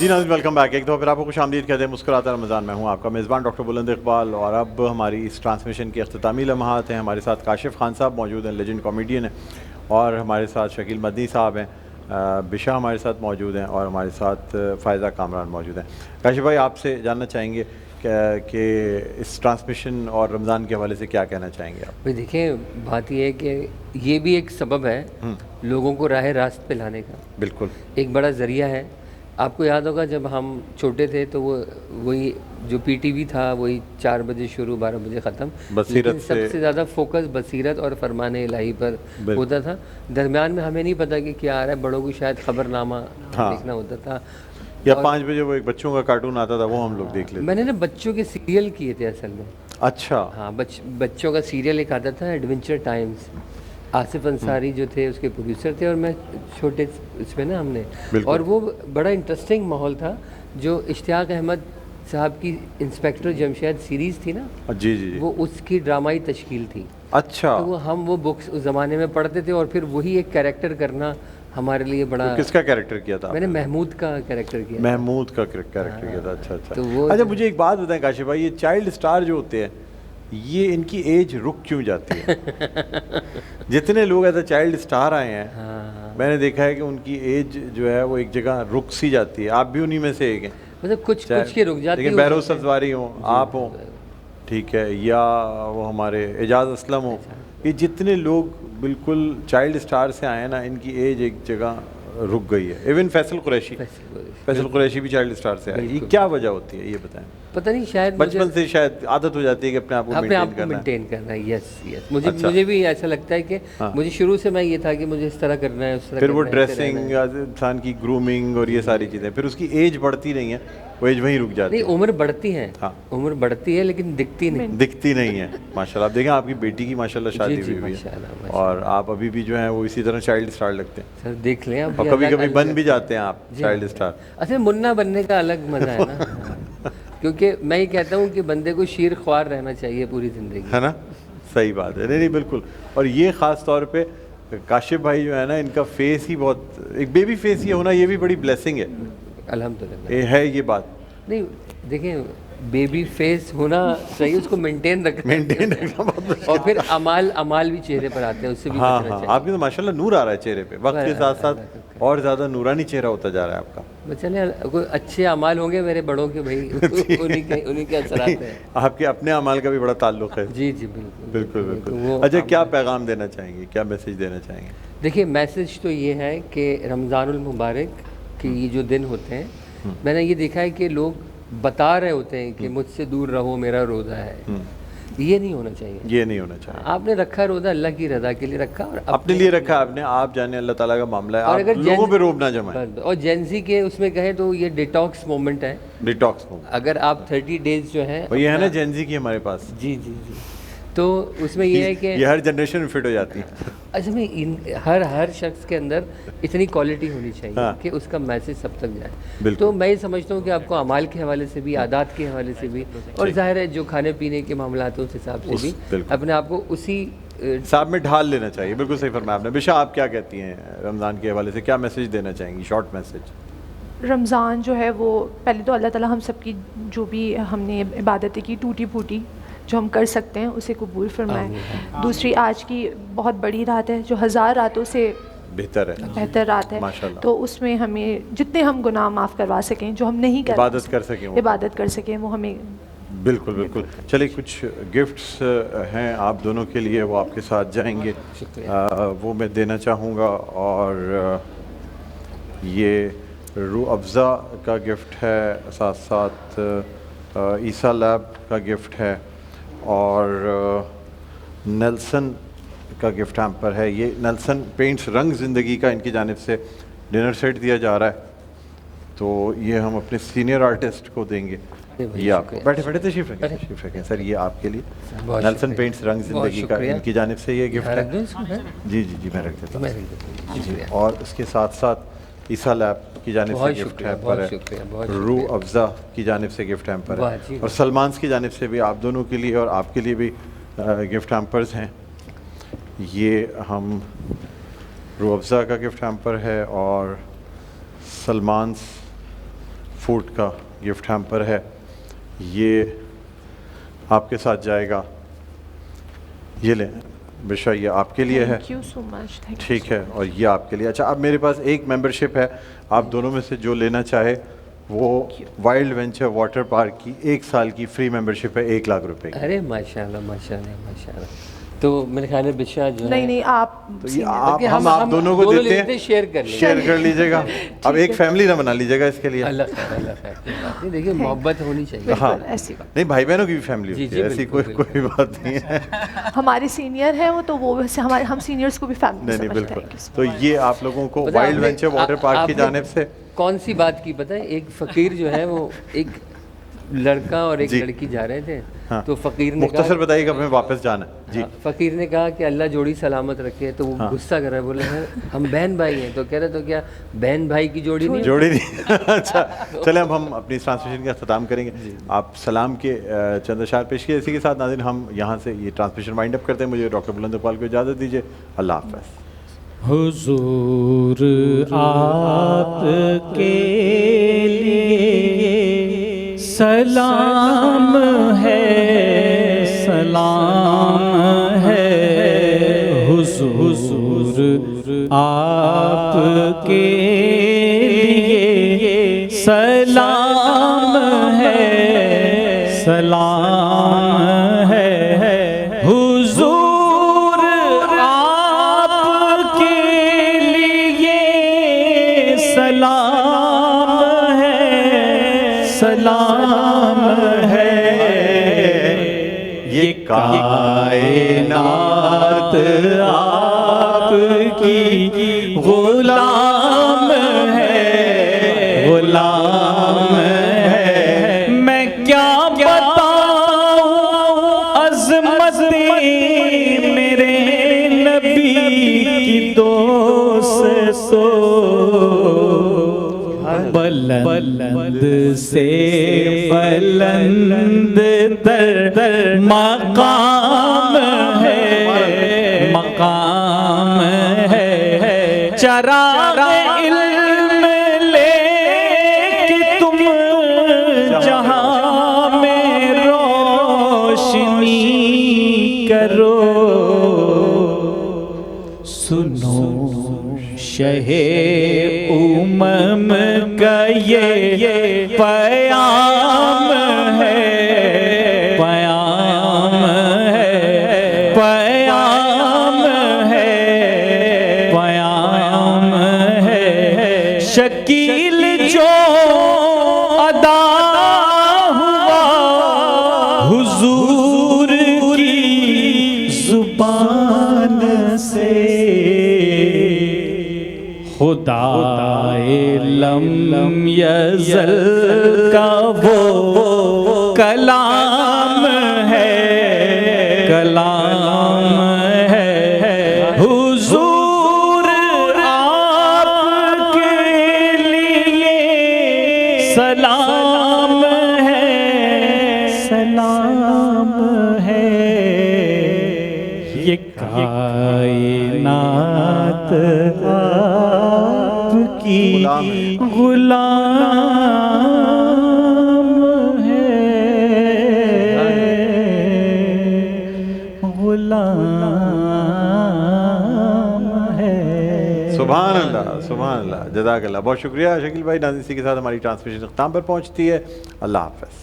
جی ناظرین welcome back. ایک دفعہ پھر آپ کو خوش آمدید کہتے ہیں مسکراتا رمضان. میں ہوں آپ کا میزبان ڈاکٹر بلند اقبال, اور اب ہماری اس ٹرانسمیشن کے اختتامی لمحات ہیں. ہمارے ساتھ کاشف خان صاحب موجود ہیں, لیجنڈ کامیڈین ہیں, اور ہمارے ساتھ شکیل مدنی صاحب ہیں, بشا ہمارے ساتھ موجود ہیں, اور ہمارے ساتھ فائزہ کامران موجود ہیں. کاشف بھائی, آپ سے جاننا چاہیں گے کہ اس ٹرانسمیشن اور رمضان کے حوالے سے کیا کہنا چاہیں گے آپ؟ بھائی دیکھیں, بات یہ ہے کہ یہ بھی ایک سبب ہے لوگوں کو راہ راست پہ لانے کا. بالکل, ایک بڑا ذریعہ ہے. آپ کو یاد ہوگا جب ہم چھوٹے تھے تو وہی جو پی ٹی وی تھا وہی 4 بجے شروع 12 بجے ختم, لیکن سب سے زیادہ فوکس بصیرت اور فرمان الہی پر ہوتا تھا. درمیان میں ہمیں نہیں پتا کہ کیا آ رہا ہے, بڑوں کو شاید خبر نامہ دیکھنا ہوتا تھا, یا 5 بجے وہ ایک بچوں کا کارٹون آتا تھا, وہ ہم لوگ دیکھ لیتے. میں نے نا بچوں کے سیریل کیے تھے اصل میں. اچھا, ہاں, بچوں کا سیریل ایک آتا تھا ایڈونچر ٹائمز. آصف انصاری جو تھے اس کے پروڈیوسر تھے, اور میں چھوٹے اس میں نا ہم نے, اور وہ بڑا انٹرسٹنگ ماحول تھا. جو اشتیاق احمد صاحب کی انسپیکٹر جمشید سیریز تھی نا, جی جی, وہ اس کی ڈرامائی تشکیل تھی. اچھا, تو ہم وہ بکس اس زمانے میں پڑھتے تھے, اور پھر وہی ایک کیریکٹر کرنا ہمارے لیے بڑا. کس کا کیریکٹر کیا تھا؟ میں نے محمود کا کیریکٹر کیا. محمود کا کیریکٹر کیا تھا. اچھا اچھا. اچھا مجھے ایک بات بتائیں کاشف بھائی, یہ چائلڈ اسٹار جو ہوتے ہیں یہ ان کی ایج رک کیوں جاتی ہے؟ جتنے لوگ ایسا چائلڈ اسٹار آئے ہیں میں نے دیکھا ہے کہ ان کی ایج جو ہے وہ ایک جگہ رک سی جاتی ہے. آپ بھی انہی میں سے ایک ہیں, مطلب کچھ کے رک جاتی ہے. لیکن بہروز سبزواری ہوں, آپ ہوں, ٹھیک ہے, یا وہ ہمارے اعجاز اسلم ہوں, یہ جتنے لوگ بالکل چائلڈ اسٹار سے آئے ہیں نا, ان کی ایج ایک جگہ رک گئی ہے. ایون فیصل قریشی بھی چائلڈ اسٹار سے آئے. یہ کیا وجہ ہوتی ہے یہ بتائیں؟ پتہ نہیں, شاید بچپن سے شاید عادت ہو جاتی ہے کہ اپنے آپ کو مینٹین کرنا ہے. یس, مجھے بھی ایسا لگتا ہے کہ مجھے شروع سے میں یہ تھا کہ مجھے اس طرح کرنا ہے, اس طرح. پھر وہ ڈریسنگ, انسان کی گرومنگ اور یہ ساری چیزیں, پھر اس کی ایج بڑھتی نہیں ہے, وہ ایج وہیں رک جاتی ہے. نہیں, عمر بڑھتی ہے, عمر بڑھتی ہے لیکن دکھتی نہیں ہے. ماشاءاللہ, آپ دیکھیں آپ کی بیٹی کی ماشاءاللہ شادی ہوئی ہے, اور آپ ابھی بھی جو ہیں وہ اسی طرح چائلڈ اسٹار لگتے ہیں. سر دیکھ لیں, اور کبھی کبھی بن بھی جاتے ہیں آپ چائلڈ اسٹار. اچھا, منا بننے کا الگ مزہ ہے نا, کیونکہ میں یہ کہتا ہوں کہ بندے کو شیر خوار رہنا چاہیے پوری زندگی, ہے نا. صحیح بات ہے. نہیں بالکل. اور یہ خاص طور پہ کاشف بھائی جو ہے نا, ان کا فیس ہی بہت, ایک بیبی فیس یہ ہونا یہ بھی بڑی بلیسنگ ہے. الحمدللہ ہے یہ بات. نہیں دیکھیں, بیبی فیس ہونا صحیح, اس کو مینٹین رکھنا اور پھر امال بھی چہرے پر آتے ہیں, اس سے بھی بچنا چاہیے. آپ کی تو ماشاءاللہ نور آ رہا ہے چہرے پہ, وقت کے ساتھ ساتھ اور زیادہ نورانی چہرہ ہوتا جا رہا ہے آپ کا. چلے, کوئی اچھے اعمال ہوں گے میرے بڑوں کے بھائی, انہی کے اثرات ہیں. آپ کے اپنے اعمال کا بھی بڑا تعلق ہے. جی بالکل. اچھا, کیا پیغام دینا چاہیں گے, کیا میسج دینا چاہیں گے؟ دیکھیے, میسج تو یہ ہے کہ رمضان المبارک کے یہ جو دن ہوتے ہیں, میں نے یہ دیکھا ہے کہ لوگ بتا رہے ہوتے ہیں کہ مجھ سے دور رہو, میرا روزہ ہے. یہ نہیں ہونا چاہیے. آپ نے رکھا روزہ اللہ کی رضا کے لیے رکھا, اور اپنے لیے رکھا آپ نے, آپ جانے اللہ تعالیٰ کا معاملہ ہے, آپ لوگوں پہ روب نہ جمائیں. اور جینزی کے اس میں کہیں تو یہ ڈیٹاکس مومنٹ ہے. اگر آپ 30 ڈیز جو ہے, یہ ہے نا جینزی کی ہمارے پاس. جی, تو اس میں یہ ہے کہ یہ ہر جنریشن میں فٹ ہو جاتی ہے. اچھا, میں ہر شخص کے اندر اتنی کوالٹی ہونی چاہیے کہ اس کا میسج سب تک جائے. تو میں یہ سمجھتا ہوں کہ آپ کو اعمال کے حوالے سے بھی, عادات کے حوالے سے بھی, اور ظاہر ہے جو کھانے پینے کے معاملات ہیں اس حساب سے بھی اپنے آپ کو اسی حساب میں ڈھال لینا چاہیے. بالکل صحیح فرمایا آپ نے. بشا, آپ کیا کہتی ہیں رمضان کے حوالے سے, کیا میسج دینا چاہیں گی, شارٹ میسج؟ رمضان جو ہے وہ پہلے تو اللہ تعالیٰ ہم سب کی جو بھی ہم نے عبادتیں کی ٹوٹی پھوٹی جو ہم کر سکتے ہیں اسے قبول فرمائیں. دوسری, آج کی بہت بڑی رات ہے جو 1000 راتوں سے بہتر رات ہے, تو اس میں ہمیں جتنے ہم گناہ معاف کروا سکیں, جو ہم نہیں عبادت کر سکیں وہ ہمیں. بالکل. چلیے, کچھ گفٹس ہیں آپ دونوں کے لیے, وہ آپ کے ساتھ جائیں گے, وہ میں دینا چاہوں گا. اور یہ روح افزا کا گفٹ ہے, ساتھ ساتھ عیسیٰ لیب کا گفٹ ہے, اور نیلسن کا گفٹ ہیمپر ہے. یہ نیلسن پینٹس رنگ زندگی کا ان کی جانب سے ڈنر سیٹ دیا جا رہا ہے, تو یہ ہم اپنے سینئر آرٹسٹ کو دیں گے. یہ آپ کو بیٹھے تشریف رکھیں سر, یہ آپ کے لیے نیلسن پینٹس رنگ زندگی کا ان کی جانب سے یہ گفٹ ہے. جی میں رکھ دیتا ہوں. اور اس کے ساتھ ساتھ عیسیٰ لیب کی جانب سے گفٹ ہیمپر ہے, روح افزا کی جانب سے گفٹ ہیمپر ہے, اور سلمانس کی جانب سے بھی آپ دونوں کے لیے اور آپ کے لیے بھی گفٹ ہیمپرز ہیں. یہ ہم روح افزا کا گفٹ ہیمپر ہے, اور فوڈ کا گفٹ ہیمپر ہے, یہ آپ کے ساتھ جائے گا. یہ لیں بشا, یہ آپ کے لیے ہے. تھینک یو سو مچ. ٹھیک ہے, اور یہ آپ کے لیے. اچھا, اب میرے پاس ایک ممبرشپ ہے, آپ دونوں میں سے جو لینا چاہے وہ وائلڈ وینچر واٹر پارک کی 1 سال کی فری ممبرشپ ہے, 1 لاکھ روپے کی. ارے ماشاء اللہ ماشاء اللہ ماشاء اللہ. تو میرے خیال ہے بشا جو نہیں آپ ہم آپ دونوں کو دیتے ہیں, شیئر کر لیں, شیئر کر لیجیے گا. اب ایک فیملی نہ بنا لیجیے گا اس کے لیے. اللہ خیر اللہ خیر. دیکھیے محبت ہونی چاہیے. ہاں ایسی بات نہیں, بھائی بہنوں کی بھی فیملی ہوتی ہے, ایسی کوئی بات نہیں ہے. ہمارے سینئر ہیں وہ, تو وہ ہم سینئرس کو بھی فیملی نہیں سمجھتے بالکل. ہیں. تو یہ آپ لوگوں کو وائلڈ وینچر واٹر پارک کی جانب سے کون سی بات کی پتہ ہے, ایک فقیر جو ہے وہ ایک لڑکا اور ایک لڑکی جا رہے تھے, تو فقیر نے مختصر بتائیے کب ہمیں واپس جانا ہے. جی, فقیر نے کہا کہ اللہ جوڑی سلامت رکھے, تو وہ غصہ کر رہا ہے, بولے ہم بہن بھائی ہیں. تو کہہ رہے تو کیا بہن بھائی کی جوڑی نہیں. اچھا چلیں, اب ہم اپنی ٹرانسمیشن کا اختتام کریں گے. آپ سلام کے چند اشعار پیش کیے. اسی کے ساتھ ناظرین ہم یہاں سے یہ ٹرانسمیشن وائنڈ اپ کرتے ہیں. مجھے ڈاکٹر بلند اقبال کو اجازت دیجیے. اللہ حافظ. حضور آپ کے لیے سلام ہے, سلام ہے. حضور آپ کے لیے سلام ہے, سلام ہے. سلام ہے, یہ کائنات آپ کی غلام ہے, غلام ہے. میں کیا بتاؤں عظمت میرے نبی کی دوست, بلند سے بلند تر مقام ہے, مقام ہے. چراغ علم لے کہ تم جہاں میں روشنی کرو. سنو شہ امم کا یہ پیام ہے, پیام ہے, پیام ہے, پیام ہے. شکیل جو ادا ہوا حضور کی زبان سے, خدائے لم یزل کا وہ کلام ہے, کلام ہے. حضور آپ کے لیے سلام ہے, سلام ہے. یہ کائنات کی غلام ہے, غلام ہے. سبحان اللہ, سبحان اللہ, جزاک اللہ. بہت شکریہ شکیل بھائی. ناظرین اسی کے ساتھ ہماری ٹرانسمیشن اختتام پر پہنچتی ہے. اللہ حافظ.